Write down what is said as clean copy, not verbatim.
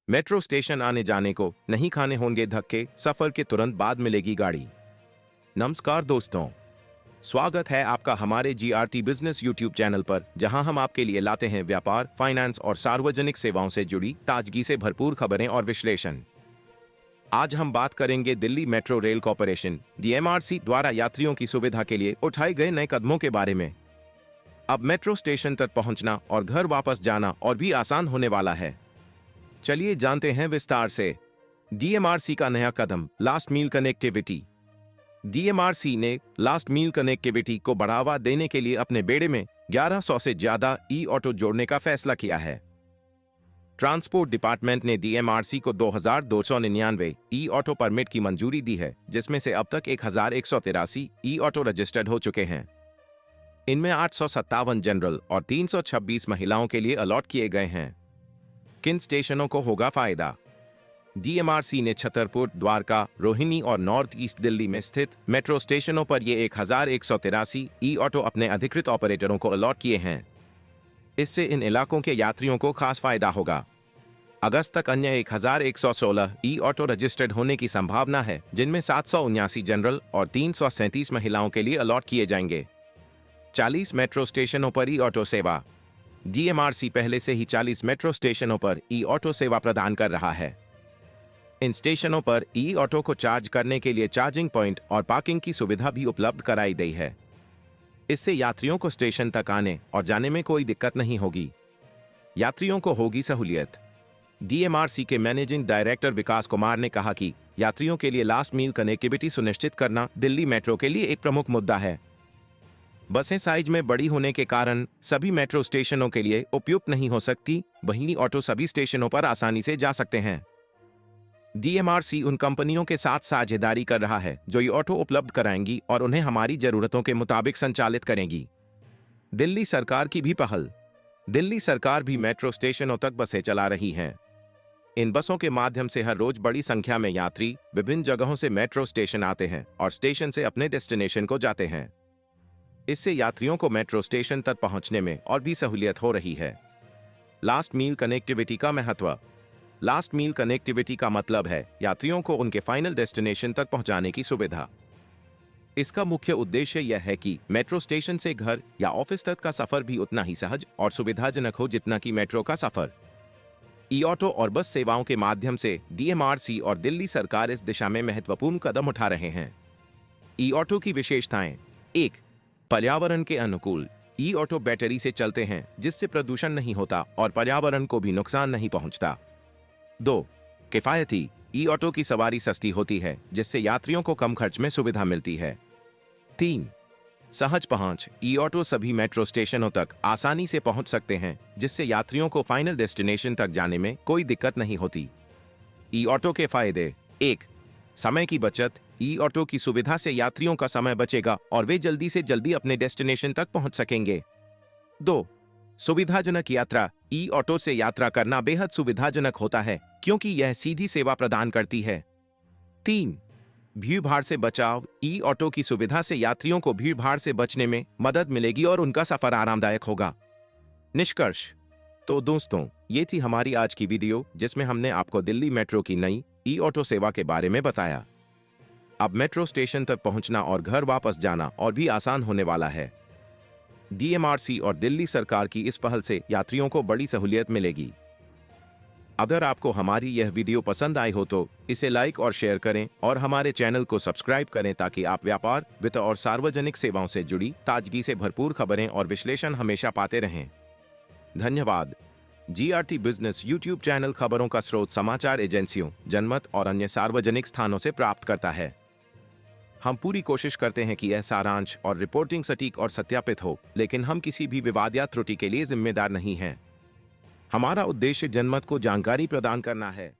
Metro station आने जाने को नहीं खाने होंगे धक्के, सफर के तुरंत बाद मिलेगी गाड़ी। नमस्कार दोस्तों, स्वागत है आपका हमारे जीआरटी बिजनेस यूट्यूब चैनल पर, जहां हम आपके लिए लाते हैं व्यापार, फाइनेंस और सार्वजनिक सेवाओं से जुड़ी ताजगी से भरपूर खबरें और विश्लेषण। आज हम बात करेंगे Delhi metro rail corporation DMRC द्वारा यात्रियों की सुविधा के लिए उठाए गए नए कदमों के बारे में। अब मेट्रो स्टेशन तक पहुंचना और घर वापस जाना और भी आसान होने वाला है। चलिए जानते हैं विस्तार से। DMRC का नया कदम, लास्ट मील कनेक्टिविटी। DMRC ने लास्ट मील कनेक्टिविटी को बढ़ावा देने के लिए अपने बेड़े में 1100 से ज्यादा ई-ऑटो जोड़ने का फैसला किया है। ट्रांसपोर्ट डिपार्टमेंट ने DMRC को 2299 ई-ऑटो परमिट की मंजूरी दी है, जिसमें से अब तक 1183 ई-ऑटो रजिस्टर्ड हो चुके हैं। इनमें 857 जनरल और 326 महिलाओं के लिए अलॉट किए गए हैं। किन स्टेशनों को होगा फायदा? DMRC ने छतरपुर, द्वारका, रोहिणी और नॉर्थ ईस्ट दिल्ली में स्थित मेट्रो स्टेशनों पर ये 1183 ई-ऑटो अपने अधिकृत ऑपरेटरों को अलॉट किए हैं। इससे इन इलाकों के यात्रियों को खास फायदा होगा। अगस्त तक अन्य 1116 ई-ऑटो रजिस्टर्ड होने की संभावना है, जिनमें 779 जनरल और 337 महिलाओं के लिए अलॉट किए जाएंगे। 40 मेट्रो स्टेशनों पर ई-ऑटो सेवा। DMRC पहले से ही 40 मेट्रो स्टेशनों पर ई-ऑटो सेवा प्रदान कर रहा है। इन स्टेशनों पर ई-ऑटो को चार्ज करने के लिए चार्जिंग पॉइंट और पार्किंग की सुविधा भी उपलब्ध कराई गई है। इससे यात्रियों को स्टेशन तक आने और जाने में कोई दिक्कत नहीं होगी। यात्रियों को होगी सहूलियत। DMRC के मैनेजिंग डायरेक्टर विकास कुमार ने कहा कि यात्रियों के लिए लास्ट मील कनेक्टिविटी सुनिश्चित करना दिल्ली मेट्रो के लिए एक प्रमुख मुद्दा है। बसें साइज में बड़ी होने के कारण सभी मेट्रो स्टेशनों के लिए उपयुक्त नहीं हो सकती, वहीं ऑटो सभी स्टेशनों पर आसानी से जा सकते हैं। DMRC उन कंपनियों के साथ साझेदारी कर रहा है जो ये ऑटो उपलब्ध कराएंगी और उन्हें हमारी जरूरतों के मुताबिक संचालित करेंगी। दिल्ली सरकार की भी पहल। दिल्ली सरकार भी मेट्रो स्टेशनों तक बसें चला रही है। इन बसों के माध्यम से हर रोज बड़ी संख्या में यात्री विभिन्न जगहों से मेट्रो स्टेशन आते हैं और स्टेशन से अपने डेस्टिनेशन को जाते हैं। इससे यात्रियों को मेट्रो स्टेशन तक पहुंचने में और भी सहूलियत हो रही है। लास्ट मील कनेक्टिविटी का महत्व। लास्ट मील कनेक्टिविटी का मतलब है यात्रियों को उनके फाइनल डेस्टिनेशन तक पहुंचाने की सुविधा। इसका मुख्य उद्देश्य यह है कि मेट्रो स्टेशन से घर या ऑफिस तक का सफर भी उतना ही सहज और सुविधाजनक हो जितना कि मेट्रो का सफर। ई-ऑटो और बस सेवाओं के माध्यम से DMRC और दिल्ली सरकार इस दिशा में महत्वपूर्ण कदम उठा रहे हैं। ई-ऑटो की विशेषताएं। 1. पर्यावरण के अनुकूल। ई-ऑटो बैटरी से चलते हैं, जिससे प्रदूषण नहीं होता और पर्यावरण को भी नुकसान नहीं पहुंचता। 2. किफायती। ई-ऑटो की सवारी सस्ती होती है, जिससे यात्रियों को कम खर्च में सुविधा मिलती है। 3. सहज पहुंच। ई-ऑटो सभी मेट्रो स्टेशनों तक आसानी से पहुंच सकते हैं, जिससे यात्रियों को फाइनल डेस्टिनेशन तक जाने में कोई दिक्कत नहीं होती। ई-ऑटो के फायदे। 1. समय की बचत। ई-ऑटो की सुविधा से यात्रियों का समय बचेगा और वे जल्दी से जल्दी अपने डेस्टिनेशन तक पहुंच सकेंगे। 2. सुविधाजनक यात्रा। ई-ऑटो से यात्रा करना बेहद सुविधाजनक होता है, क्योंकि यह सीधी सेवा प्रदान करती है। 3. भीड़-भाड़ से बचाव। ई-ऑटो की सुविधा से यात्रियों को भीड़-भाड़ से बचने में मदद मिलेगी और उनका सफर आरामदायक होगा। निष्कर्ष। तो दोस्तों, ये थी हमारी आज की वीडियो, जिसमें हमने आपको दिल्ली मेट्रो की नई ई-ऑटो सेवा के बारे में बताया। अब मेट्रो स्टेशन तक पहुंचना और घर वापस जाना और भी आसान होने वाला है। DMRC और दिल्ली सरकार की इस पहल से यात्रियों को बड़ी सहूलियत मिलेगी। अगर आपको हमारी यह वीडियो पसंद आई हो तो इसे लाइक और शेयर करें और हमारे चैनल को सब्सक्राइब करें, ताकि आप व्यापार, वित्त और सार्वजनिक सेवाओं से जुड़ी ताजगी से भरपूर खबरें और विश्लेषण हमेशा पाते रहें। धन्यवाद। GRT बिजनेस यूट्यूब चैनल खबरों का स्रोत समाचार एजेंसियों, जनमत और अन्य सार्वजनिक स्थानों से प्राप्त करता है। हम पूरी कोशिश करते हैं कि यह सारांश और रिपोर्टिंग सटीक और सत्यापित हो, लेकिन हम किसी भी विवाद या त्रुटि के लिए जिम्मेदार नहीं हैं। हमारा उद्देश्य जनमत को जानकारी प्रदान करना है।